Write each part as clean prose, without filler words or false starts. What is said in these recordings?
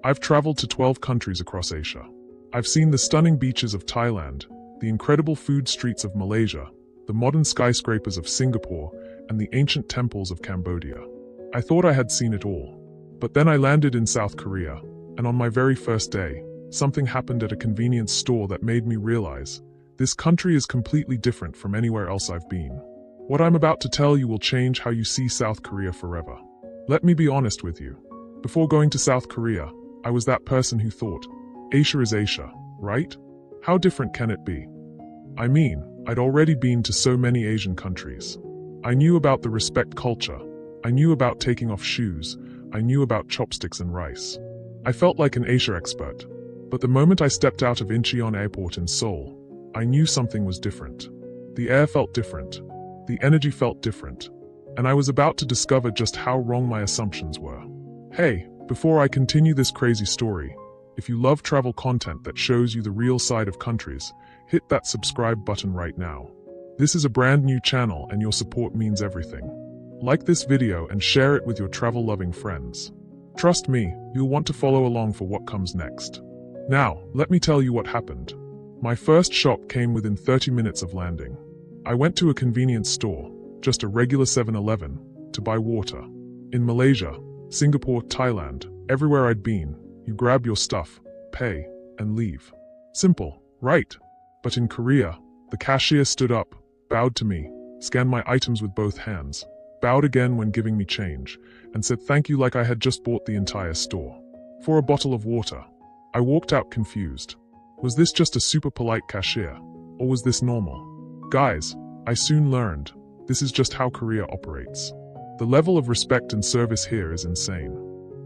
I've traveled to 12 countries across Asia. I've seen the stunning beaches of Thailand, the incredible food streets of Malaysia, the modern skyscrapers of Singapore, and the ancient temples of Cambodia. I thought I had seen it all. But then I landed in South Korea, and on my very first day, something happened at a convenience store that made me realize this country is completely different from anywhere else I've been. What I'm about to tell you will change how you see South Korea forever. Let me be honest with you. Before going to South Korea, I was that person who thought, Asia is Asia, right? How different can it be? I mean, I'd already been to so many Asian countries. I knew about the respect culture. I knew about taking off shoes. I knew about chopsticks and rice. I felt like an Asia expert. But the moment I stepped out of Incheon Airport in Seoul, I knew something was different. The air felt different. The energy felt different. And I was about to discover just how wrong my assumptions were. Hey, before I continue this crazy story, if you love travel content that shows you the real side of countries, hit that subscribe button right now. This is a brand new channel and your support means everything. Like this video and share it with your travel-loving friends. Trust me, you'll want to follow along for what comes next. Now, let me tell you what happened. My first shop came within 30 minutes of landing. I went to a convenience store, just a regular 7-Eleven, to buy water. In Malaysia, Singapore, Thailand, everywhere I'd been, you grab your stuff, pay, and leave. Simple, right? But in Korea, the cashier stood up, bowed to me, scanned my items with both hands, bowed again when giving me change, and said thank you like I had just bought the entire store. For a bottle of water. I walked out confused. Was this just a super polite cashier? Or was this normal? Guys, I soon learned, this is just how Korea operates. The level of respect and service here is insane.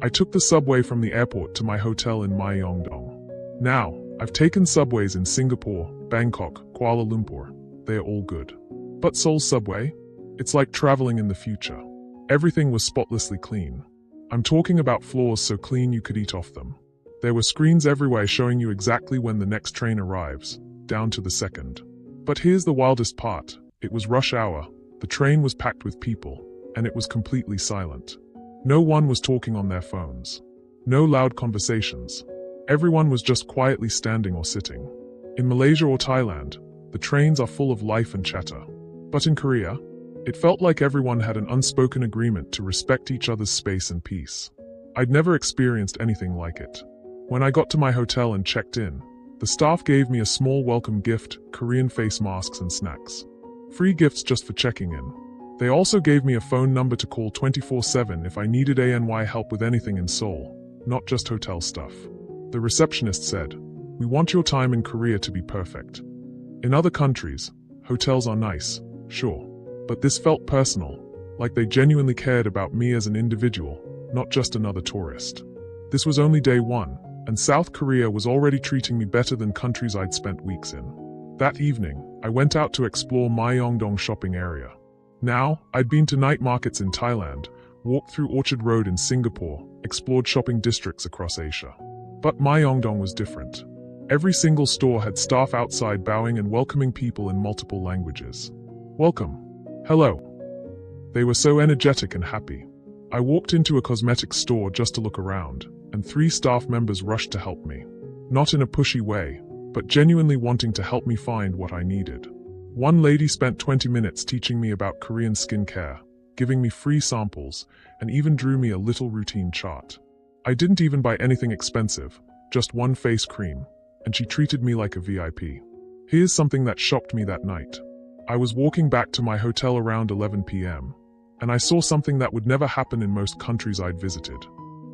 I took the subway from the airport to my hotel in Myeongdong. Now, I've taken subways in Singapore, Bangkok, Kuala Lumpur. They're all good. But Seoul's subway? It's like traveling in the future. Everything was spotlessly clean. I'm talking about floors so clean you could eat off them. There were screens everywhere showing you exactly when the next train arrives, down to the second. But here's the wildest part. It was rush hour, the train was packed with people, and it was completely silent. No one was talking on their phones. No loud conversations. Everyone was just quietly standing or sitting. In Malaysia or Thailand, the trains are full of life and chatter. But in Korea, it felt like everyone had an unspoken agreement to respect each other's space and peace. I'd never experienced anything like it. When I got to my hotel and checked in, the staff gave me a small welcome gift, Korean face masks and snacks. Free gifts just for checking in. They also gave me a phone number to call 24/7 if I needed ANY help with anything in Seoul, not just hotel stuff. The receptionist said, "We want your time in Korea to be perfect." In other countries, hotels are nice, sure. But this felt personal, like they genuinely cared about me as an individual, not just another tourist. This was only day one, and South Korea was already treating me better than countries I'd spent weeks in. That evening, I went out to explore Myeongdong shopping area. Now, I'd been to night markets in Thailand, walked through Orchard Road in Singapore, explored shopping districts across Asia. But Myeongdong was different. Every single store had staff outside bowing and welcoming people in multiple languages. Welcome. Hello. They were so energetic and happy. I walked into a cosmetics store just to look around, and 3 staff members rushed to help me. Not in a pushy way, but genuinely wanting to help me find what I needed. One lady spent 20 minutes teaching me about Korean skincare, giving me free samples, and even drew me a little routine chart. I didn't even buy anything expensive, just one face cream, and she treated me like a VIP. Here's something that shocked me that night. I was walking back to my hotel around 11 p.m., and I saw something that would never happen in most countries I'd visited.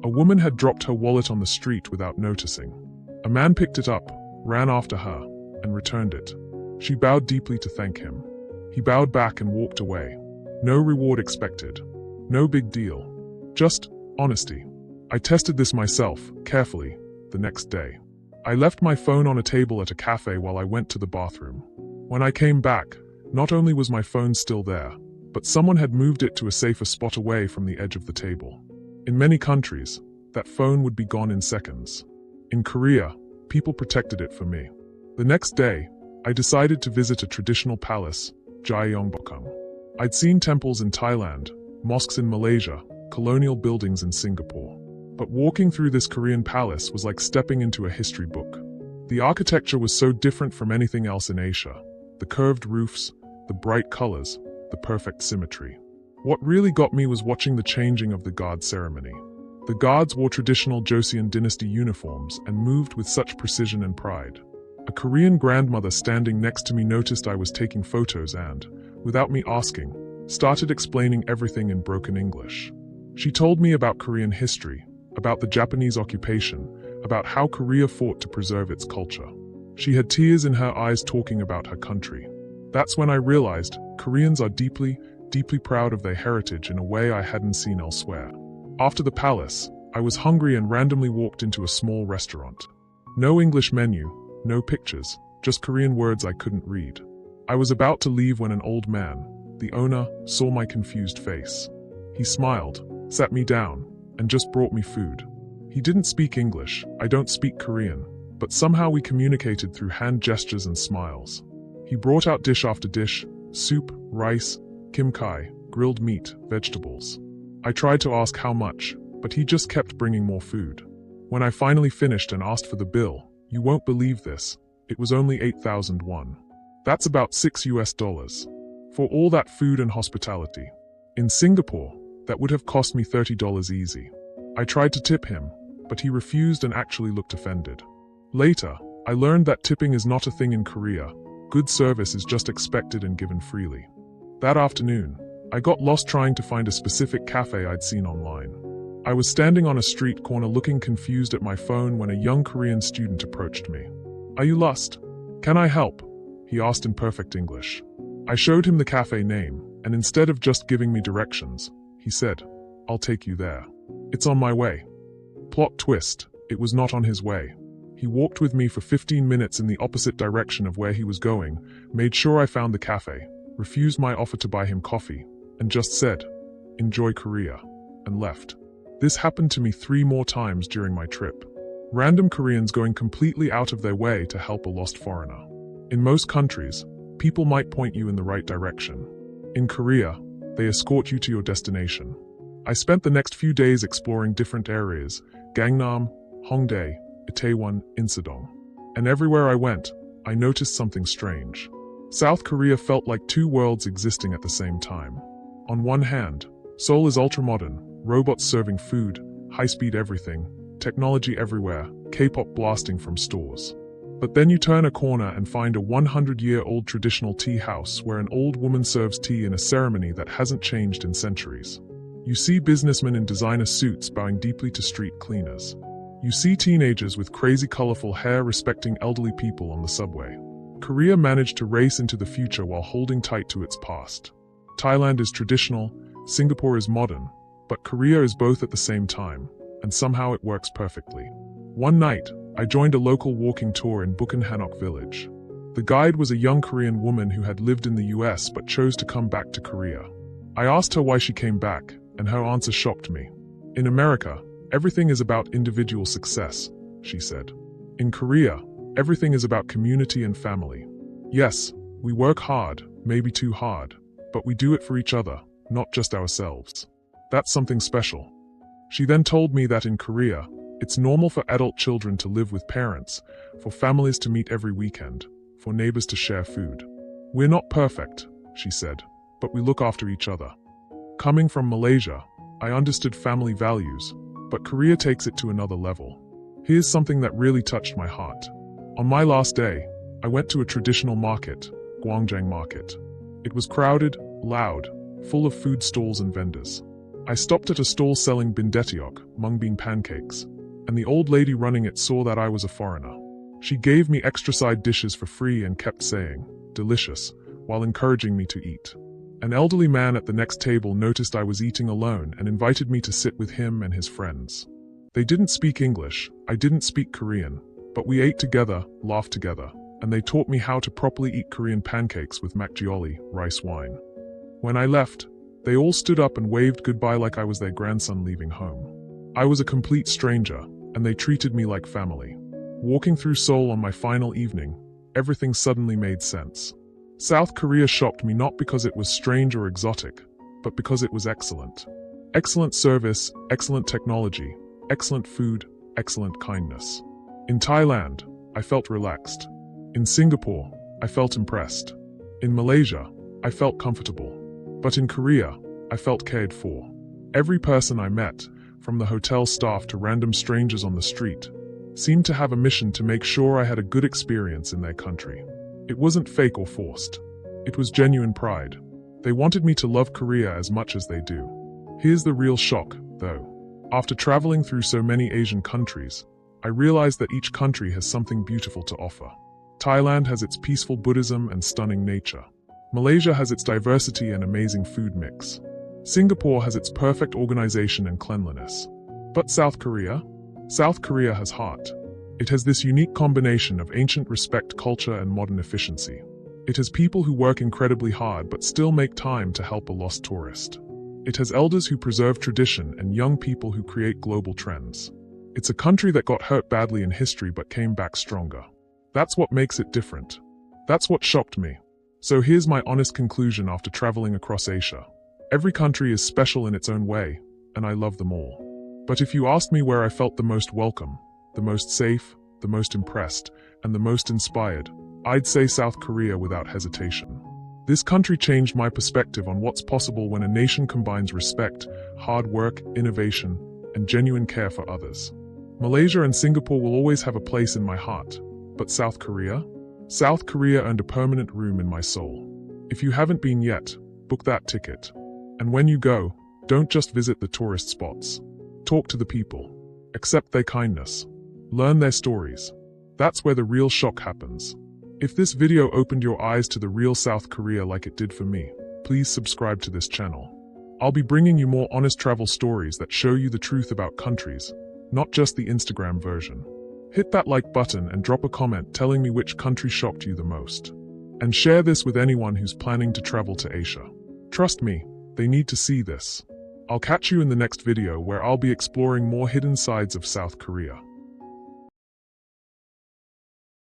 A woman had dropped her wallet on the street without noticing. A man picked it up, ran after her, and returned it. She bowed deeply to thank him. He bowed back and walked away. No reward expected. No big deal. Just honesty. I tested this myself, carefully, the next day. I left my phone on a table at a cafe while I went to the bathroom. When I came back, not only was my phone still there, but someone had moved it to a safer spot away from the edge of the table. In many countries, that phone would be gone in seconds. In Korea, people protected it for me. The next day, I decided to visit a traditional palace, Gyeongbokgung. I'd seen temples in Thailand, mosques in Malaysia, colonial buildings in Singapore. But walking through this Korean palace was like stepping into a history book. The architecture was so different from anything else in Asia. The curved roofs, the bright colors, the perfect symmetry. What really got me was watching the changing of the guard ceremony. The guards wore traditional Joseon dynasty uniforms and moved with such precision and pride. A Korean grandmother standing next to me noticed I was taking photos and, without me asking, started explaining everything in broken English. She told me about Korean history, about the Japanese occupation, about how Korea fought to preserve its culture. She had tears in her eyes talking about her country. That's when I realized Koreans are deeply, deeply proud of their heritage in a way I hadn't seen elsewhere. After the palace, I was hungry and randomly walked into a small restaurant. No English menu, no pictures, just Korean words I couldn't read. I was about to leave when an old man, the owner, saw my confused face. He smiled, sat me down, and just brought me food. He didn't speak English, I don't speak Korean, but somehow we communicated through hand gestures and smiles. He brought out dish after dish, soup, rice, kimchi, grilled meat, vegetables. I tried to ask how much, but he just kept bringing more food. When I finally finished and asked for the bill, you won't believe this, it was only 8,000 won. That's about $6 for all that food and hospitality. In Singapore, that would have cost me $30 easy. I tried to tip him, but he refused and actually looked offended. Later, I learned that tipping is not a thing in Korea. Good service is just expected and given freely. That afternoon, I got lost trying to find a specific cafe I'd seen online. I was standing on a street corner looking confused at my phone when a young Korean student approached me. "Are you lost? Can I help?" he asked in perfect English. I showed him the cafe name, and instead of just giving me directions, he said, "I'll take you there. It's on my way." Plot twist, it was not on his way. He walked with me for 15 minutes in the opposite direction of where he was going, made sure I found the cafe, refused my offer to buy him coffee, and just said, "Enjoy Korea," and left. This happened to me 3 more times during my trip. Random Koreans going completely out of their way to help a lost foreigner. In most countries, people might point you in the right direction. In Korea, they escort you to your destination. I spent the next few days exploring different areas, Gangnam, Hongdae, Itaewon, Insadong. And everywhere I went, I noticed something strange. South Korea felt like 2 worlds existing at the same time. On one hand, Seoul is ultra-modern, robots serving food, high-speed everything, technology everywhere, K-pop blasting from stores. But then you turn a corner and find a 100-year-old traditional tea house where an old woman serves tea in a ceremony that hasn't changed in centuries. You see businessmen in designer suits bowing deeply to street cleaners. You see teenagers with crazy colorful hair respecting elderly people on the subway. Korea managed to race into the future while holding tight to its past. Thailand is traditional, Singapore is modern, but Korea is both at the same time, and somehow it works perfectly. One night, I joined a local walking tour in Bukhanok village. The guide was a young Korean woman who had lived in the US but chose to come back to Korea. I asked her why she came back, and her answer shocked me. "In America, everything is about individual success," she said. "In Korea, everything is about community and family. Yes, we work hard, maybe too hard, but we do it for each other, not just ourselves. That's something special." She then told me that in Korea, it's normal for adult children to live with parents, for families to meet every weekend, for neighbors to share food. "We're not perfect," she said, "but we look after each other." Coming from Malaysia, I understood family values, but Korea takes it to another level. Here's something that really touched my heart. On my last day, I went to a traditional market, Gwangjang Market. It was crowded, loud, full of food stalls and vendors. I stopped at a stall selling bindetiok, mung bean pancakes, and the old lady running it saw that I was a foreigner. She gave me extra side dishes for free and kept saying, "Delicious," while encouraging me to eat. An elderly man at the next table noticed I was eating alone and invited me to sit with him and his friends. They didn't speak English, I didn't speak Korean, but we ate together, laughed together, and they taught me how to properly eat Korean pancakes with makgeolli, rice wine. When I left, they all stood up and waved goodbye like I was their grandson leaving home. I was a complete stranger, and they treated me like family. Walking through Seoul on my final evening, everything suddenly made sense. South Korea shocked me not because it was strange or exotic, but because it was excellent. Excellent service, excellent technology, excellent food, excellent kindness. In Thailand, I felt relaxed. In Singapore, I felt impressed. In Malaysia, I felt comfortable. But in Korea, I felt cared for. Every person I met, from the hotel staff to random strangers on the street, seemed to have a mission to make sure I had a good experience in their country. It wasn't fake or forced. It was genuine pride. They wanted me to love Korea as much as they do. Here's the real shock, though. After traveling through so many Asian countries, I realized that each country has something beautiful to offer. Thailand has its peaceful Buddhism and stunning nature. Malaysia has its diversity and amazing food mix. Singapore has its perfect organization and cleanliness. But South Korea? South Korea has heart. It has this unique combination of ancient respect culture and modern efficiency. It has people who work incredibly hard but still make time to help a lost tourist. It has elders who preserve tradition and young people who create global trends. It's a country that got hurt badly in history but came back stronger. That's what makes it different. That's what shocked me. So here's my honest conclusion after traveling across Asia. Every country is special in its own way, and I love them all. But if you asked me where I felt the most welcome, the most safe, the most impressed, and the most inspired, I'd say South Korea without hesitation. This country changed my perspective on what's possible when a nation combines respect, hard work, innovation, and genuine care for others. Malaysia and Singapore will always have a place in my heart, but South Korea? South Korea earned a permanent room in my soul. If you haven't been yet, book that ticket. And when you go, don't just visit the tourist spots. Talk to the people. Accept their kindness. Learn their stories. That's where the real shock happens. If this video opened your eyes to the real South Korea like it did for me, please subscribe to this channel. I'll be bringing you more honest travel stories that show you the truth about countries, not just the Instagram version. Hit that like button and drop a comment telling me which country shocked you the most. And share this with anyone who's planning to travel to Asia. Trust me, they need to see this. I'll catch you in the next video where I'll be exploring more hidden sides of South Korea.